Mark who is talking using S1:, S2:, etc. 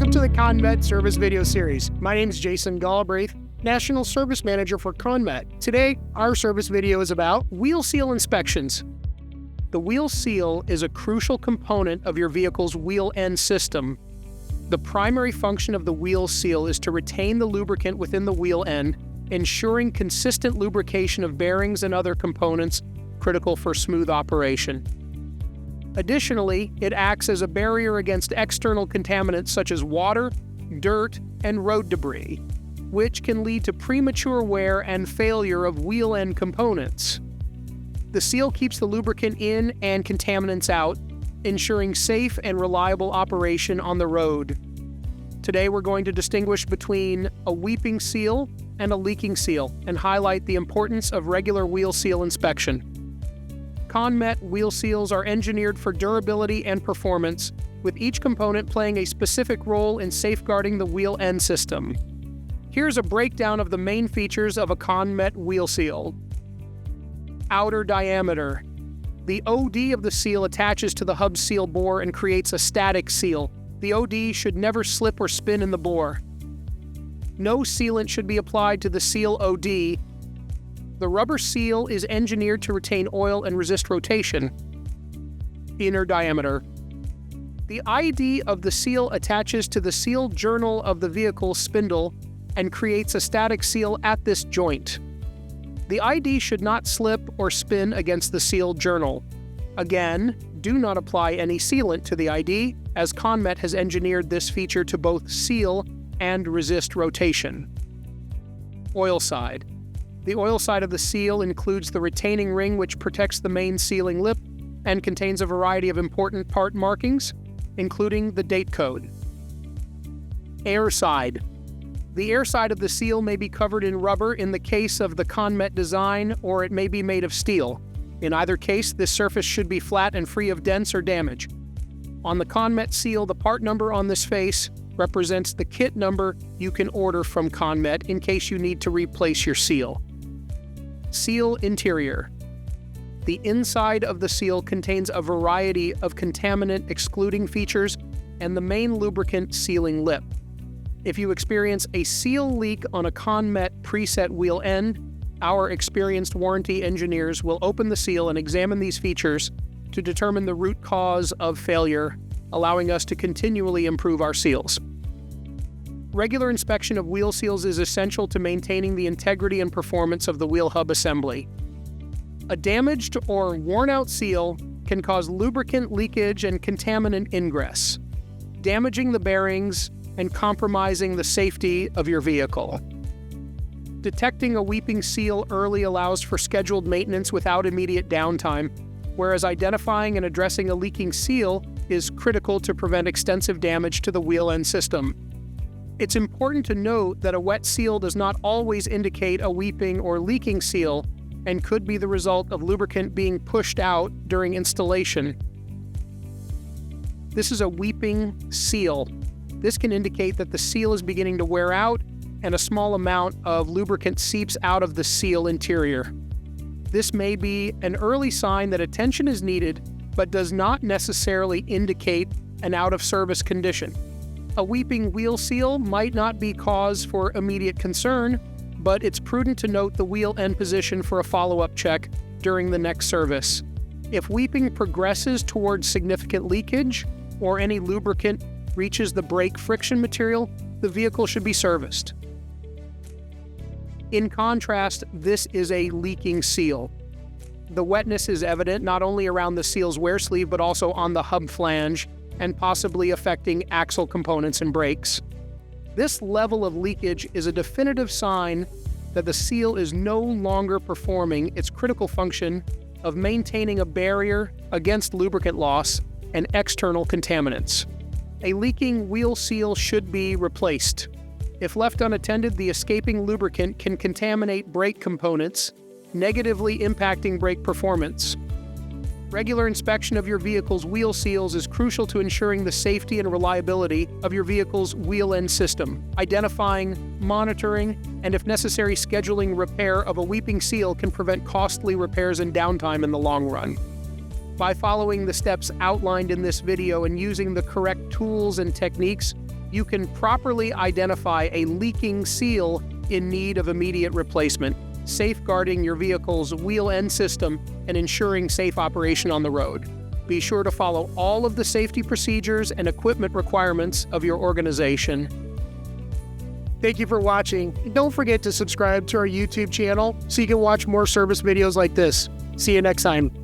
S1: Welcome to the ConMet Service Video Series. My name is Jason Galbraith, National Service Manager for ConMet. Today, our service video is about wheel seal inspections. The wheel seal is a crucial component of your vehicle's wheel end system. The primary function of the wheel seal is to retain the lubricant within the wheel end, ensuring consistent lubrication of bearings and other components critical for smooth operation. Additionally, it acts as a barrier against external contaminants such as water, dirt, and road debris, which can lead to premature wear and failure of wheel end components. The seal keeps the lubricant in and contaminants out, ensuring safe and reliable operation on the road. Today we're going to distinguish between a weeping seal and a leaking seal and highlight the importance of regular wheel seal inspection. ConMet wheel seals are engineered for durability and performance, with each component playing a specific role in safeguarding the wheel end system. Here's a breakdown of the main features of a ConMet wheel seal. Outer diameter. The OD of the seal attaches to the hub seal bore and creates a static seal. The OD should never slip or spin in the bore. No sealant should be applied to the seal OD. The rubber seal is engineered to retain oil and resist rotation. Inner diameter. The ID of the seal attaches to the seal journal of the vehicle spindle and creates a static seal at this joint. The ID should not slip or spin against the seal journal. Again, do not apply any sealant to the ID, as ConMet has engineered this feature to both seal and resist rotation. Oil side. The oil side of the seal includes the retaining ring, which protects the main sealing lip and contains a variety of important part markings, including the date code. Air side. The air side of the seal may be covered in rubber in the case of the ConMet design, or it may be made of steel. In either case, this surface should be flat and free of dents or damage. On the ConMet seal, the part number on this face represents the kit number you can order from ConMet in case you need to replace your seal. Seal interior. The inside of the seal contains a variety of contaminant excluding features and the main lubricant sealing lip. If you experience a seal leak on a ConMet preset wheel end, our experienced warranty engineers will open the seal and examine these features to determine the root cause of failure, allowing us to continually improve our seals. Regular inspection of wheel seals is essential to maintaining the integrity and performance of the wheel hub assembly. A damaged or worn-out seal can cause lubricant leakage and contaminant ingress, damaging the bearings and compromising the safety of your vehicle. Detecting a weeping seal early allows for scheduled maintenance without immediate downtime, whereas identifying and addressing a leaking seal is critical to prevent extensive damage to the wheel end system. It's important to note that a wet seal does not always indicate a weeping or leaking seal and could be the result of lubricant being pushed out during installation. This is a weeping seal. This can indicate that the seal is beginning to wear out and a small amount of lubricant seeps out of the seal interior. This may be an early sign that attention is needed, but does not necessarily indicate an out-of-service condition. A weeping wheel seal might not be cause for immediate concern, but it's prudent to note the wheel end position for a follow-up check during the next service. If weeping progresses towards significant leakage or any lubricant reaches the brake friction material, the vehicle should be serviced. In contrast, this is a leaking seal. The wetness is evident not only around the seal's wear sleeve, but also on the hub flange, and possibly affecting axle components and brakes. This level of leakage is a definitive sign that the seal is no longer performing its critical function of maintaining a barrier against lubricant loss and external contaminants. A leaking wheel seal should be replaced. If left unattended, the escaping lubricant can contaminate brake components, negatively impacting brake performance. Regular inspection of your vehicle's wheel seals is crucial to ensuring the safety and reliability of your vehicle's wheel end system. Identifying, monitoring, and if necessary, scheduling repair of a weeping seal can prevent costly repairs and downtime in the long run. By following the steps outlined in this video and using the correct tools and techniques, you can properly identify a leaking seal in need of immediate replacement, safeguarding your vehicle's wheel end system and ensuring safe operation on the road. Be sure to follow all of the safety procedures and equipment requirements of your organization. Thank you for watching. Don't forget to subscribe to our YouTube channel so you can watch more service videos like this. See you next time.